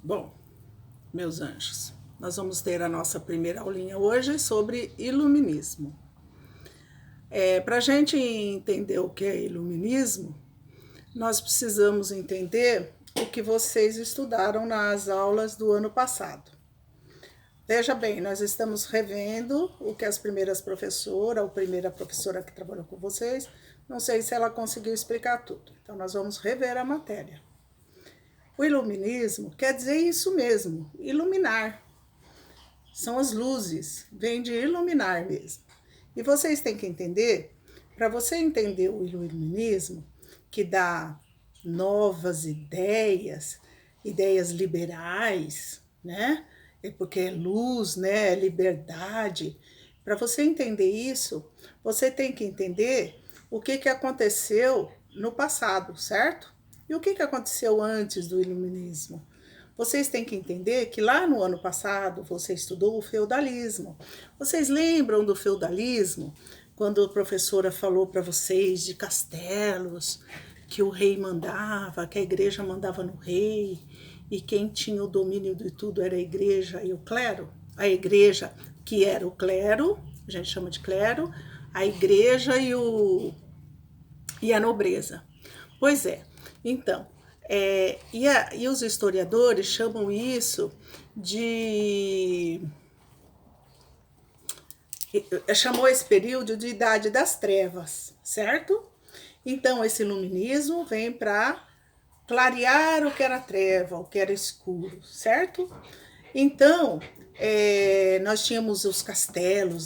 Bom, meus anjos, nós vamos ter a nossa primeira aulinha hoje sobre iluminismo. Para a gente entender o que é iluminismo, nós precisamos entender o que vocês estudaram nas aulas do ano passado. Veja bem, nós estamos revendo o que as primeiras professoras, a primeira professora que trabalhou com vocês, não sei se ela conseguiu explicar tudo. Então, nós vamos rever a matéria. O iluminismo quer dizer isso mesmo, iluminar. São as luzes, vem de iluminar mesmo. E vocês têm que entender, para você entender o iluminismo, que dá novas ideias, ideias liberais, né? Porque é luz, né? É liberdade. Para você entender isso, você tem que entender o que aconteceu no passado, certo? E o que aconteceu antes do iluminismo? Vocês têm que entender que lá no ano passado você estudou o feudalismo. Vocês lembram do feudalismo? Quando a professora falou para vocês de castelos, que o rei mandava, que a igreja mandava no rei, e quem tinha o domínio de tudo era a igreja e o clero? A igreja, que era o clero, a gente chama de clero, a igreja e a nobreza. Pois é, então, e os historiadores chamam isso chamou esse período de Idade das Trevas, certo? Então, esse iluminismo vem para clarear o que era treva, o que era escuro, certo? Então, nós tínhamos os castelos,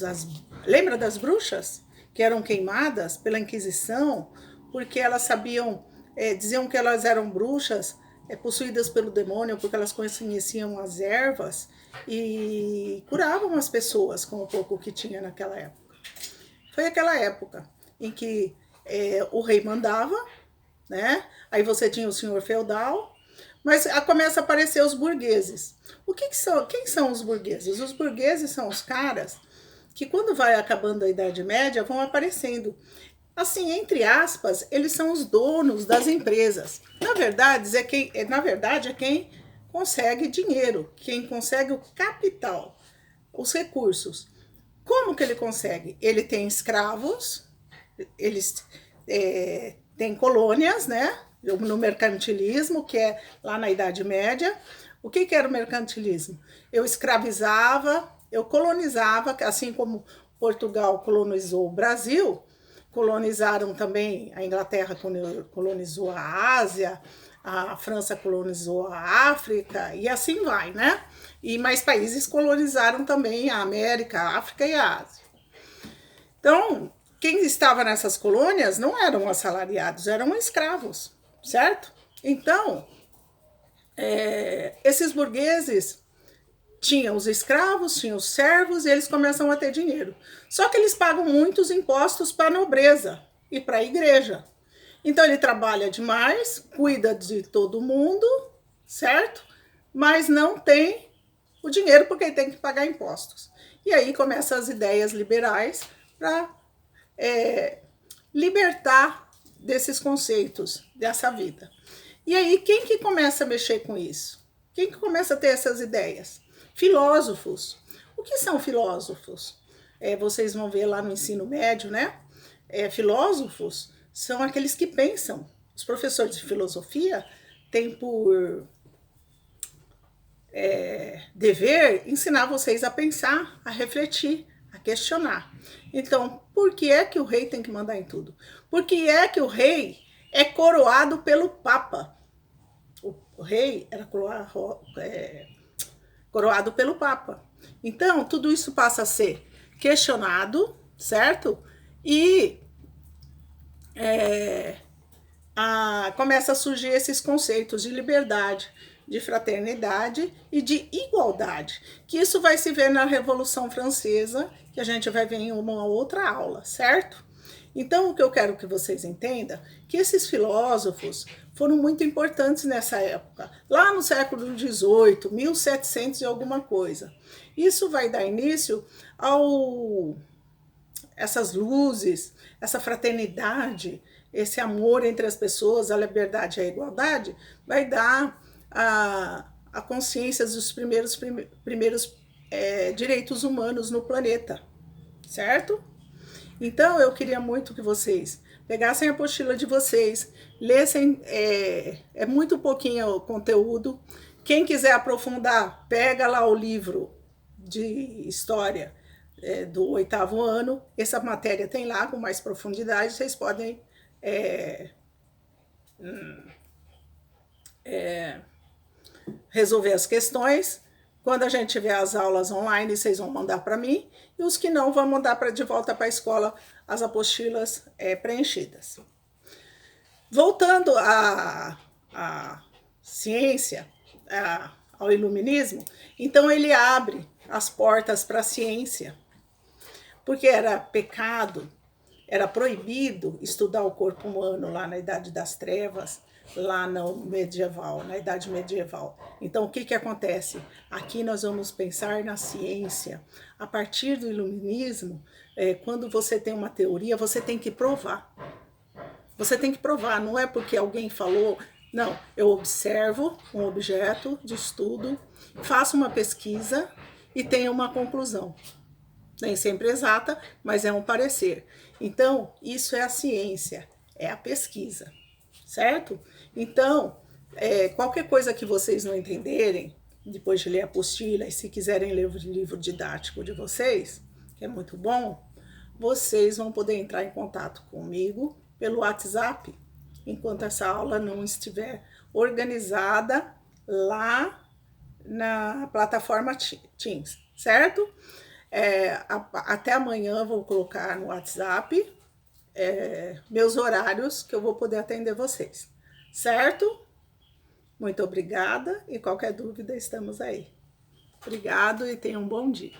lembra das bruxas? Que eram queimadas pela Inquisição, porque elas sabiam, diziam que elas eram bruxas, possuídas pelo demônio, porque elas conheciam as ervas e curavam as pessoas com o pouco que tinha naquela época. Foi aquela época em que o rei mandava, né? Aí você tinha o senhor feudal, mas começa a aparecer os burgueses. Quem são os burgueses? Os burgueses são os caras que, quando vai acabando a Idade Média, vão aparecendo. Assim, entre aspas, eles são os donos das empresas. Na verdade, é quem consegue dinheiro, quem consegue o capital, os recursos. Como que ele consegue? Ele tem escravos, eles têm colônias, né? No mercantilismo, que é lá na Idade Média. O que era o mercantilismo? Eu escravizava, eu colonizava, assim como Portugal colonizou o Brasil, colonizaram também, a Inglaterra colonizou a Ásia, a França colonizou a África, e assim vai, né? E mais países colonizaram também a América, a África e a Ásia. Então, quem estava nessas colônias não eram assalariados, eram escravos, certo? Então, esses burgueses tinham os escravos, tinham os servos, e eles começam a ter dinheiro. Só que eles pagam muitos impostos para a nobreza e para a igreja. Então ele trabalha demais, cuida de todo mundo, certo? Mas não tem o dinheiro porque ele tem que pagar impostos. E aí começam as ideias liberais para libertar desses conceitos, dessa vida. E aí quem que começa a mexer com isso? Quem que começa a ter essas ideias? Filósofos. O que são filósofos? Vocês vão ver lá no ensino médio, né? Filósofos são aqueles que pensam. Os professores de filosofia têm por dever ensinar vocês a pensar, a refletir, a questionar. Então, por que é que o rei tem que mandar em tudo? Por que é que o rei é coroado pelo Papa? O rei era coroado pelo Papa. Então, tudo isso passa a ser questionado, certo? E começa a surgir esses conceitos de liberdade, de fraternidade e de igualdade, que isso vai se ver na Revolução Francesa, que a gente vai ver em uma outra aula, certo? Então, o que eu quero que vocês entendam, que esses filósofos foram muito importantes nessa época, lá no século XVIII, 1700 e alguma coisa. Isso vai dar início essas luzes, essa fraternidade, esse amor entre as pessoas, a liberdade e a igualdade, vai dar a consciência dos primeiros direitos humanos no planeta, certo? Então, eu queria muito que vocês pegassem a apostila de vocês, lessem, é muito pouquinho o conteúdo. Quem quiser aprofundar, pega lá o livro de história do 8º ano. Essa matéria tem lá com mais profundidade, vocês podem resolver as questões. Quando a gente tiver as aulas online, vocês vão mandar para mim, e os que não, vão mandar de volta para a escola as apostilas preenchidas. Voltando à ciência, ao iluminismo, então ele abre as portas para a ciência, porque era pecado, era proibido estudar o corpo humano lá na Idade das Trevas, lá no medieval, na Idade Medieval. Então, o que que acontece? Aqui nós vamos pensar na ciência. A partir do iluminismo, quando você tem uma teoria, você tem que provar. Você tem que provar, não é porque alguém falou. Não, eu observo um objeto de estudo, faço uma pesquisa e tenho uma conclusão. Nem sempre exata, mas é um parecer. Então, isso é a ciência, é a pesquisa, certo? Então, qualquer coisa que vocês não entenderem, depois de ler a apostila, e se quiserem ler o livro didático de vocês, que é muito bom, vocês vão poder entrar em contato comigo pelo WhatsApp, enquanto essa aula não estiver organizada lá na plataforma Teams, certo? Até amanhã vou colocar no WhatsApp meus horários que eu vou poder atender vocês, certo? Muito obrigada, e qualquer dúvida estamos aí. Obrigado e tenham um bom dia.